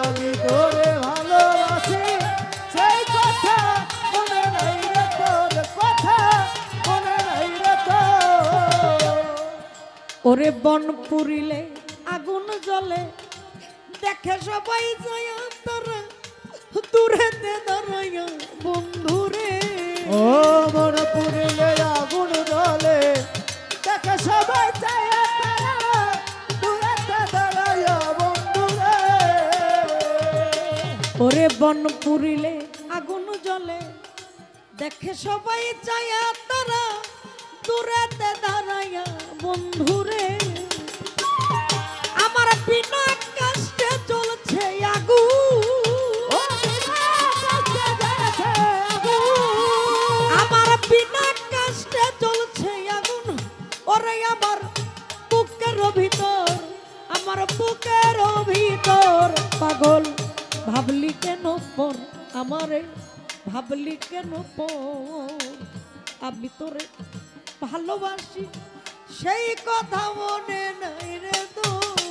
আমি তোরে ভালোবাসি সেই কথা মনে নাই রে তোর কথা মনে নাই রে তোর। ওরে বন পুরিলে আগুন জ্বলে দেখে সবাই যায় তারা দূরেতে দাঁড়াইয়া বন্ধুরে। ও মন পুরিলে আগুন জ্বলে দেখে সবাই চায় তারা দূরেতে দাঁড়াইয়া বন্ধুরে। ওরে বন পুরিলে আগুন জ্বলে দেখে সবাই যায় তারা দূরেতে দাঁড়াইয়া বন্ধুরে। আমার বিনা কষ্টে চলছে আগুন, আমার বিনা কষ্টে চলছে আগুন। ওরে আমার বুকের ভিতর, আমার বুকের ভিতর পাগল ভাবলি কেন পর আমারে ভাবলি কেন পর। আমি তোরে ভালোবাসি সেই কথা মনে নাই রে তোর।